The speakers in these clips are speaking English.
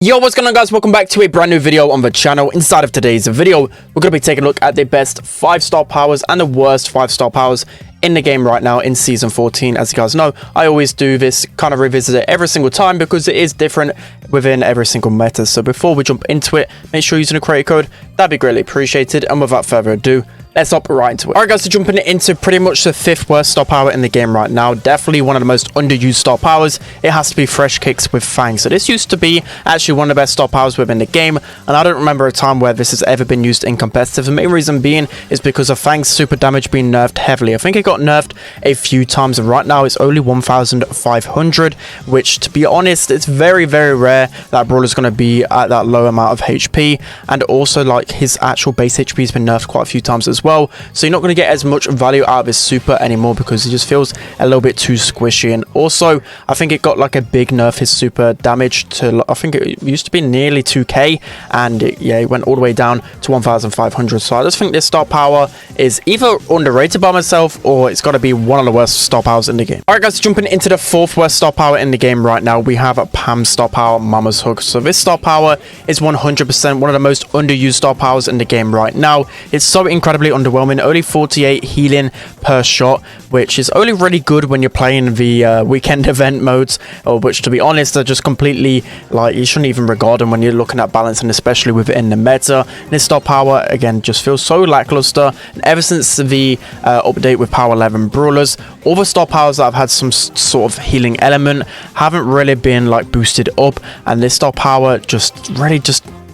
Yo, what's going on, guys? Welcome back to a brand new video on the channel. Inside of today's video, we're going to be taking a look at the best 5-star powers and the worst 5-star powers in the game right now in Season 14. As you guys know, I always do this, kind of revisit it every single time because it is different within every single meta. So before we jump into it, make sure you're using a creator code. That'd be greatly appreciated. And without further ado, let's hop right into it. Alright guys, so jumping into pretty much the 5th worst star power in the game right now. Definitely one of the most underused star powers. It has to be Fresh Kicks with Fang. So this used to be actually one of the best star powers within the game, and I don't remember a time where this has ever been used in competitive. The main reason being is because of Fang's super damage being nerfed heavily. I think it got nerfed a few times, and right now it's only 1,500, which, to be honest, it's very, very rare that Brawler's going to be at that low amount of HP, and also like his actual base HP has been nerfed quite a few times as well. So you're not going to get as much value out of his super anymore because he just feels a little bit too squishy. And also, I think it got like a big nerf his super damage to, I think it used to be nearly 2k, and it went all the way down to 1,500. So I just think this star power is either underrated by myself, or it's got to be one of the worst star powers in the game. Alright guys, jumping into the 4th worst star power in the game right now, we have Pam's star power, Mama's Hug. So this star power is 100% one of the most underused star powers in the game right now. It's so incredibly underwhelming. Only 48 healing per shot, which is only really good when you're playing the weekend event modes, which, to be honest, are just completely, like, you shouldn't even regard them when you're looking at balancing, especially within the meta. And this star power, again, just feels so lackluster. And ever since the update with Power 11 Brawlers, all the star powers that have had some sort of healing element haven't really been like boosted up, and this star power just really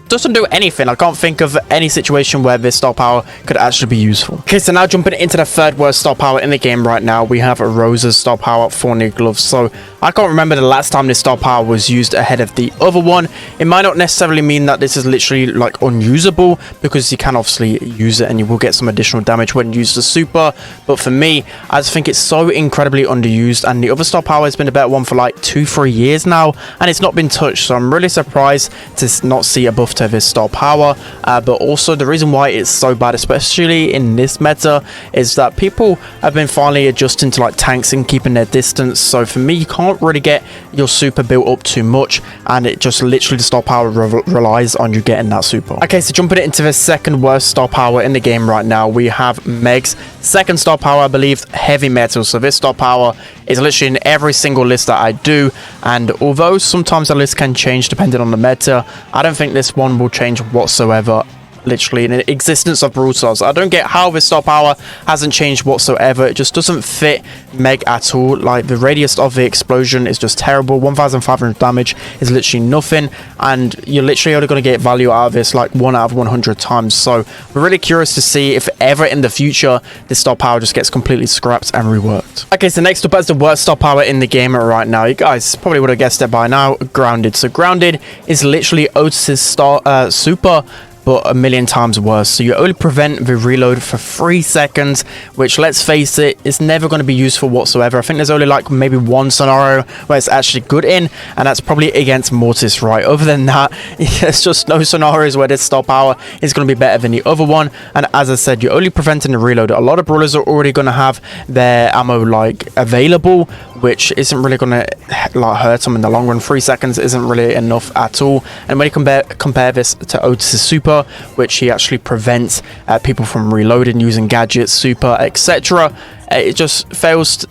doesn't do anything. I can't think of any situation where this star power could actually be useful. Okay, so now jumping into the 3rd worst star power in the game right now, we have Rosa's star power, Thorny Gloves. So I can't remember the last time this star power was used ahead of the other one. It might not necessarily mean that this is literally like unusable, because you can obviously use it and you will get some additional damage when you use the super. But for me, I just think it's so incredibly underused, and the other star power has been a better one for like 2-3 years now, and it's not been touched. So I'm really surprised to not see a buff to this star power. But also the reason why it's so bad, especially in this meta, is that people have been finally adjusting to like tanks and keeping their distance. So for me, you can't really get your super built up too much, and it just literally, the star power relies on you getting that super. Okay, so jumping into the 2nd worst star power in the game right now, we have Meg's 2nd star power, I believe, Heavy Metal. So this star power is literally in every single list that I do, and although sometimes the list can change depending on the meta, I don't think this one will change whatsoever. Literally in the existence of Brawl Stars, I don't get how this star power hasn't changed whatsoever. It just doesn't fit Meg at all. Like, the radius of the explosion is just terrible. 1,500 damage is literally nothing, and you're literally only going to get value out of this like 1 out of 100 times. So we're really curious to see if ever in the future this star power just gets completely scrapped and reworked. Okay, so next up as the worst star power in the game right now, you guys probably would have guessed it by now, Grounded. So Grounded is literally Otis's star super, but a million times worse. So you only prevent the reload for 3 seconds, which, let's face it, is never going to be useful whatsoever. I think there's only like maybe one scenario where it's actually good in, and that's probably against Mortis, right? Other than that, there's just no scenarios where this star power is going to be better than the other one. And as I said, you're only preventing the reload. A lot of brawlers are already going to have their ammo like available, which isn't really going to like hurt them in the long run. 3 seconds isn't really enough at all. And when you compare this to Otis's super, which he actually prevents people from reloading using gadgets, super, etc., it just fails.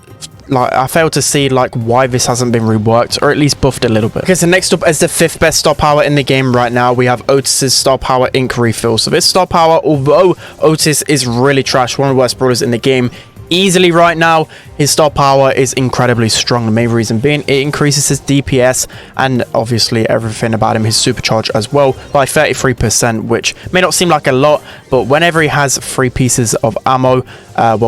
I fail to see like why this hasn't been reworked, or at least buffed a little bit. Okay, so next up as the 5th best star power in the game right now, we have Otis's star power, Ink Refill. So this star power, although Otis is really trash, one of the worst brawlers in the game easily right now, his star power is incredibly strong. The main reason being, it increases his DPS and obviously everything about him, his supercharge as well, by 33%, which may not seem like a lot, but whenever he has 3 pieces of ammo,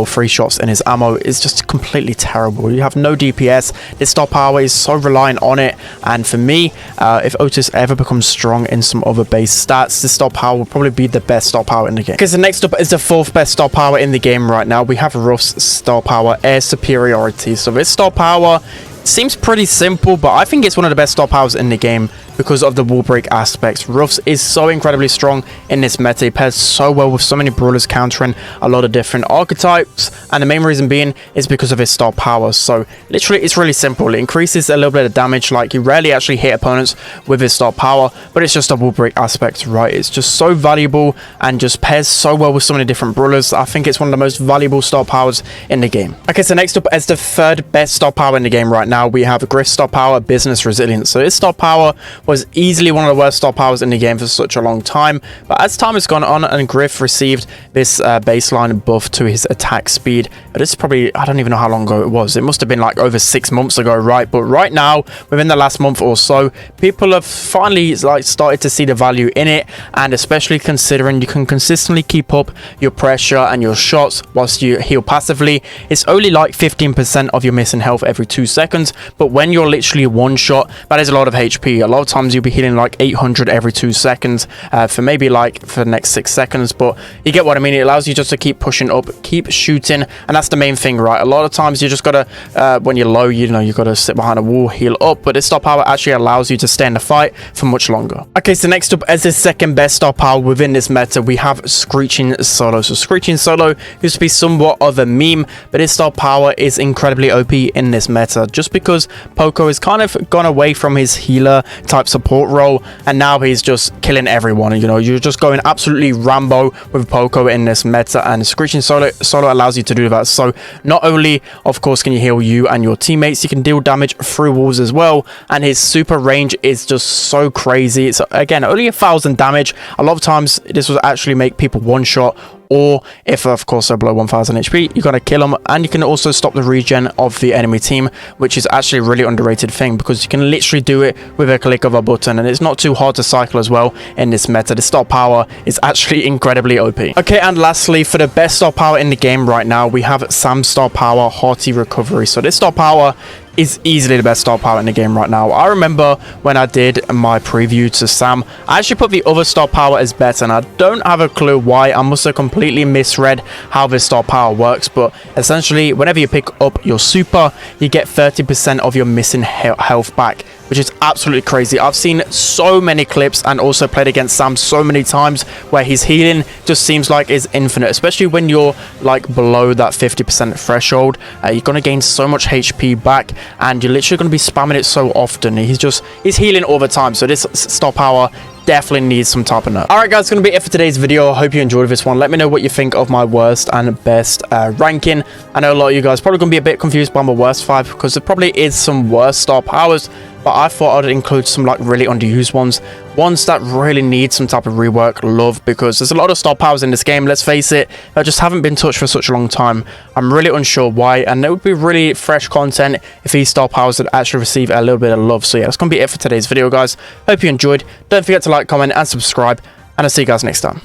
3 shots in his ammo, is just completely terrible. You have no DPS. This star power is so reliant on it, and for me, if Otis ever becomes strong in some other base stats, this star power will probably be the best star power in the game. Because the next up is the 4th best star power in the game right now, we have Ruff's star power, Air Superiority. So this star power seems pretty simple, but I think it's one of the best star powers in the game because of the wall break aspects. Ruffs is so incredibly strong in this meta. It pairs so well with so many brawlers countering a lot of different archetypes, and the main reason being is because of his star power. So literally it's really simple. It increases a little bit of damage. Like, you rarely actually hit opponents with his star power, but it's just a wall break aspect, right? It's just so valuable and just pairs so well with so many different brawlers. I think it's one of the most valuable star powers in the game. Okay, so next up, as the third best star power in the game right now, we have Griff star power, Business Resilience. So this star power was easily one of the worst star powers in the game for such a long time, but as time has gone on and Griff received this baseline buff to his attack speed, this is probably, I don't even know how long ago it was. It must have been like over 6 months ago, right? But right now, within the last month or so, people have finally like started to see the value in it, and especially considering you can consistently keep up your pressure and your shots whilst you heal passively. It's only like 15% of your missing health every 2 seconds, but when you're literally one shot, that is a lot of HP. A lot of times you'll be healing like 800 every 2 seconds for maybe like for the next 6 seconds, but you get what I mean. It allows you just to keep pushing up, keep shooting, and that's the main thing, right? A lot of times you just gotta when you're low, you know, you gotta sit behind a wall, heal up, but this star power actually allows you to stay in the fight for much longer. Okay, so next up, as the second best star power within this meta, we have Screeching Solo. So Screeching Solo used to be somewhat of a meme, but his star power is incredibly OP in this meta, just because Poco has kind of gone away from his healer type support role, and now he's just killing everyone. You know, you're just going absolutely Rambo with Poco in this meta, and Screeching Solo allows you to do that. So not only, of course, can you heal you and your teammates, you can deal damage through walls as well, and his super range is just so crazy. It's again only 1,000 damage. A lot of times this will actually make people one shot, or if of course they're below 1000 HP, you gotta kill them. And you can also stop the regen of the enemy team, which is actually a really underrated thing, because you can literally do it with a click of a button, and it's not too hard to cycle as well in this meta. The star power is actually incredibly OP. Okay, and lastly, for the best star power in the game right now, we have Sam's star power, Hearty Recovery. So this star power is easily the best star power in the game right now. I remember when I did my preview to Sam, I actually put the other star power as better, and I don't have a clue why. I must have completely misread how this star power works, but essentially whenever you pick up your super, you get 30% of your missing health back, which is absolutely crazy. I've seen so many clips and also played against Sam so many times where his healing just seems like it's infinite, especially when you're like below that 50% threshold. You're going to gain so much HP back, and you're literally going to be spamming it so often. He's healing all the time, so this star power definitely needs some top up. Alright guys, it's going to be it for today's video. I hope you enjoyed this one. Let me know what you think of my worst and best ranking. I know a lot of you guys probably going to be a bit confused by my worst 5, because there probably is some worst star powers, but I thought I'd include some like really underused ones that really need some type of rework, love, because there's a lot of star powers in this game, let's face it, that just haven't been touched for such a long time. I'm really unsure why, and it would be really fresh content if these star powers would actually receive a little bit of love. So yeah, that's going to be it for today's video, guys. Hope you enjoyed. Don't forget to like, comment, and subscribe, and I'll see you guys next time.